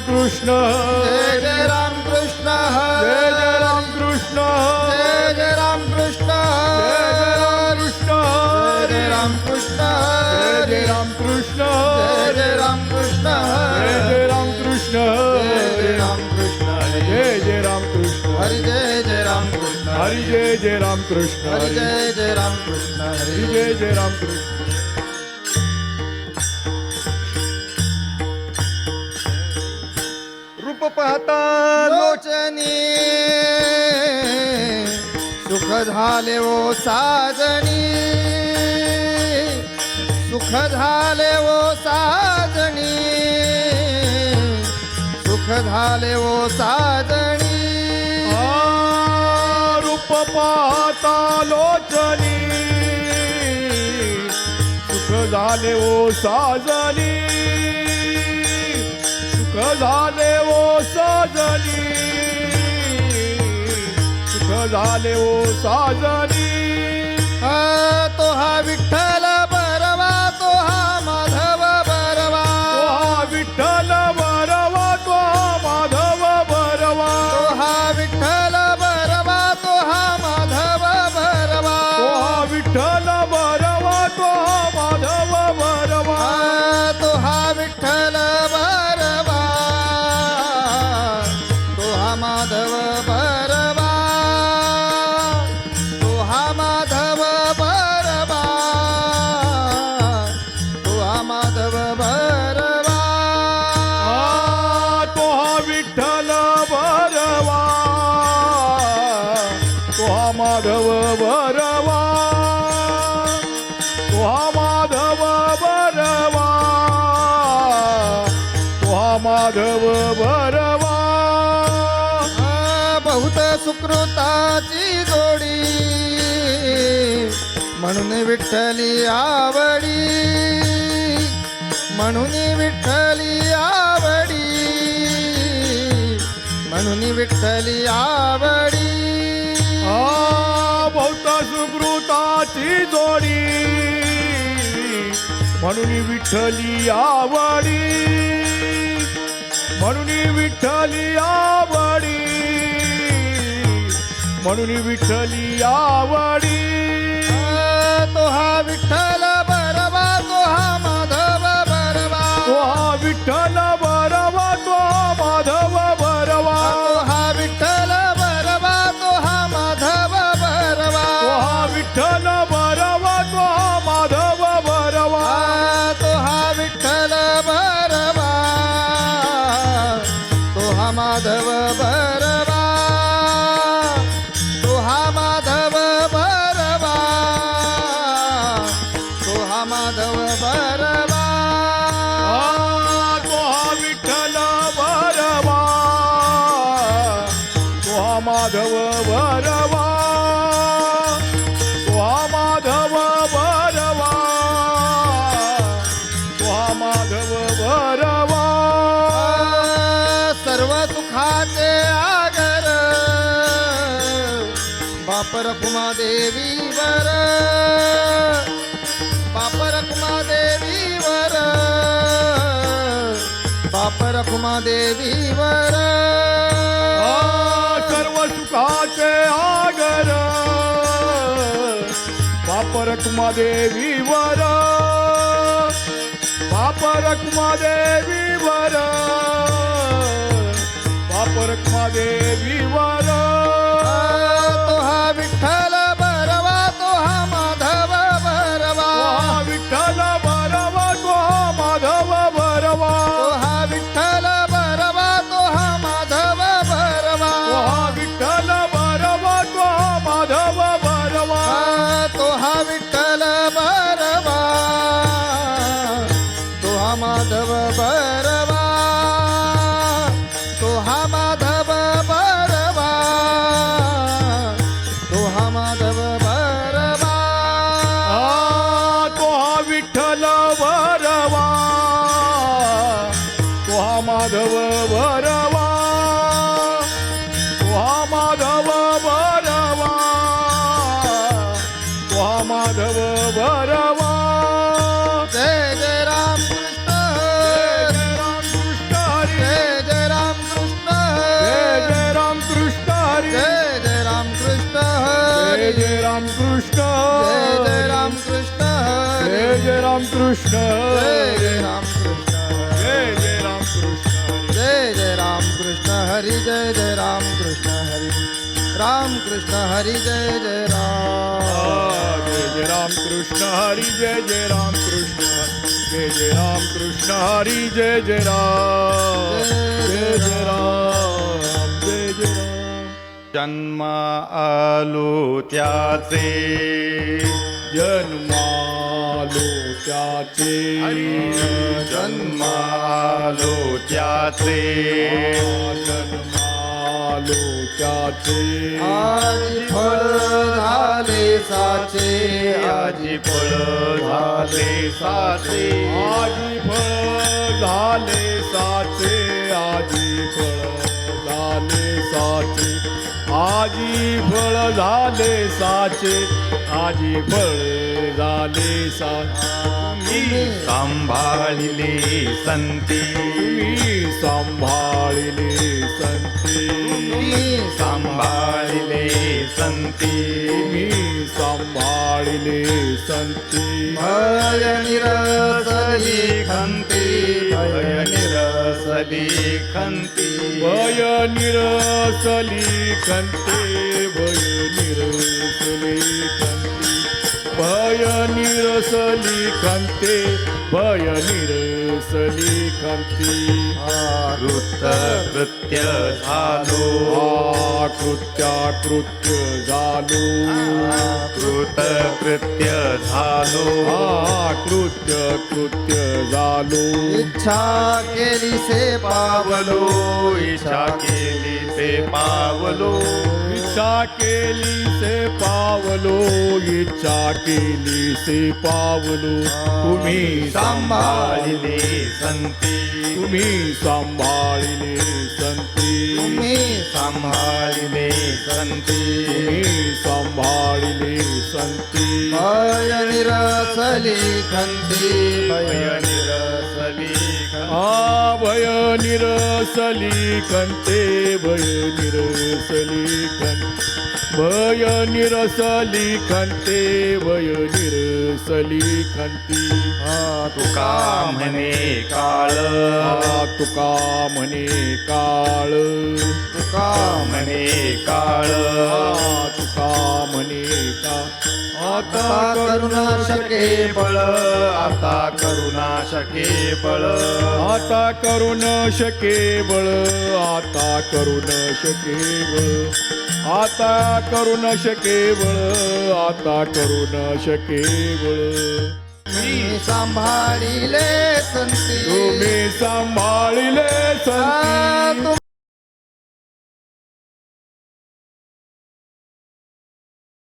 कृष्ण जय जय राम कृष्ण जय जय राम कृष्ण जय जय राम कृष्ण जय राम कृष्ण जय जय राम कृष्ण जय जय राम कृष्ण जय जय राम कृष्ण जय जय राम कृष्ण जय जय राम कृष्ण जय जय राम कृष्ण हरि जय जय राम कृष्ण हरि जय जय राम कृष्ण हरि जय जय राम कृष्ण रूप पाहता लोचनी सुख झाले ओ साजनी सुख झाले ओ साजनी सुख झाले ओ साजनी रूप पाहता लोचनी सुख झाले ओ साजनी सुख झाले ओ साजनी सुख झाले ओ साजनी तो हा विठ्ठल बरवा तो हा माधव बरवा तो हा विठ्ठल बरवा तो हा माधव बरवा तो हा विठ्ठल बरवा तो हा माधव बरवा तो हा विठ्ठल बरवा तो हा माधव बरवा तो हा विठ्ठल बरवा तो हा माधव बरवा तो हा माधव बरवा तो हा माधव बरवा तो हा विठ्ठल बरवा तो हा माधव बरवा तो हा माधव बरवा तो हा माधव बरवा बहुत सुकृताची जोडी म्हणून विठ्ठली आवडी म्हणून विठ्ठली आवडी म्हणून विठ्ठली आवडी बहुत सुकृताची जोडी म्हणून विठ्ठली आवडी म्हणून विठ्ठली आवडी म्हणून विठ्ठली आवडी तो हा विठ्ठल बरवा तो हा माधव बरवा तो हा विठ्ठल बरवा तो हा माधव बरवा तो हा विठ्ठल बरवा तो हा माधव बरवा तो हा विठ्ठल बरवा तो हा माधव बरवा तो हा विठ्ठल बरवा तो हा माधव बरवा तो हा माधव बरवा तो हा माधव बरवा तो हा विठ्ठल बरवा तो हा माधव बरवा तो हा माधव बरवा तो हा माधव बरवा सर्व सुखाचे आगर बाप रखुमा देवीवर बाप रखुमा देवीवर बाप रखुमा देवीवर सर्व सुखाचे आगर बाप रखुमा देवीवर बाप रखुमा देवीवर बाप रखुमा देवीवर तो हा विठ्ठल बरवा तो हा माधव बरवा तो हा विठ्ठल बरवा तो हा माधव बरवा तो हा विठ्ठल बरवा तो हा माधव बरवा तो हा विठ्ठल बरवा तो हा माधव बरवा तो हा विठ्ठल बरवा तो हा माधव बरवा तो हा माधव बरवा तो हा माधव बरवा तो हा विठ्ठल बरवा तो हा माधव बरवा तो हा माधव बरवा तो हा माधव बरवा जय जय राम कृष्ण जय जय राम कृष्ण हरी जय जय राम कृष्ण जय हरी जय राम कृष्ण हरी. जय जय राम कृष्ण हरी जय जय राम कृष्ण हरी. जय जय राम कृष्ण हरी. राम कृष्ण हरी. जय जय राम. जय जय राम कृष्ण हरी जय जय राम कृष्ण जय जय राम कृष्ण हरी जय जय राम जय जय राम जय जय राम. जन्म आलो त्याचे जन्मालो त्याचे जन्म आलो त्याचे जन्मालो त्याचे आजी फळ झाले साचे. आजी फळ झाले साचे आजी फळ झाले साचे आजी फळ झाले साचे आजी फळ झाले साचे आजी फळ झाले साचे सांभाळिले संती तुम्ही सांभाळिले संती सांभाळिले संती तुम्ही सांभाळिले संती भय निरसली खंती भय निरसली खंती भय निरसली खंते भय निरसली खंती भय निरसली खंते भय निरसली खंती कृत कृत्य झालो कृत्य झालो कृत कृत्य झालो कृत्य झालो इच्छा केली से पावलो. इच्छा केली ते पावलो इच्छा केली से पावलो इच्छा केली से पावलो तुम्ही सांभाळिले संती तुम्ही सांभाळिले संती तुम्ही सांभाळिले संती तुम्ही सांभाळिले संती भय निरसली खंती. भय निरसली भय निरसली कंते भय निरसली कंते भय निरसली खंते भय निरसली खंती तुका म्हणे काळ तुका म्हणे काळ तुका म्हणे काळ तुका म्हणे का आता करू न शके बळ आता करुणा शके बळ आता करू न शके बळ आता करू न शके बळ आता करू न शके बळ आता करू न शके बळ मी सांभाळिले संती. तुम्ही सांभाळिले संती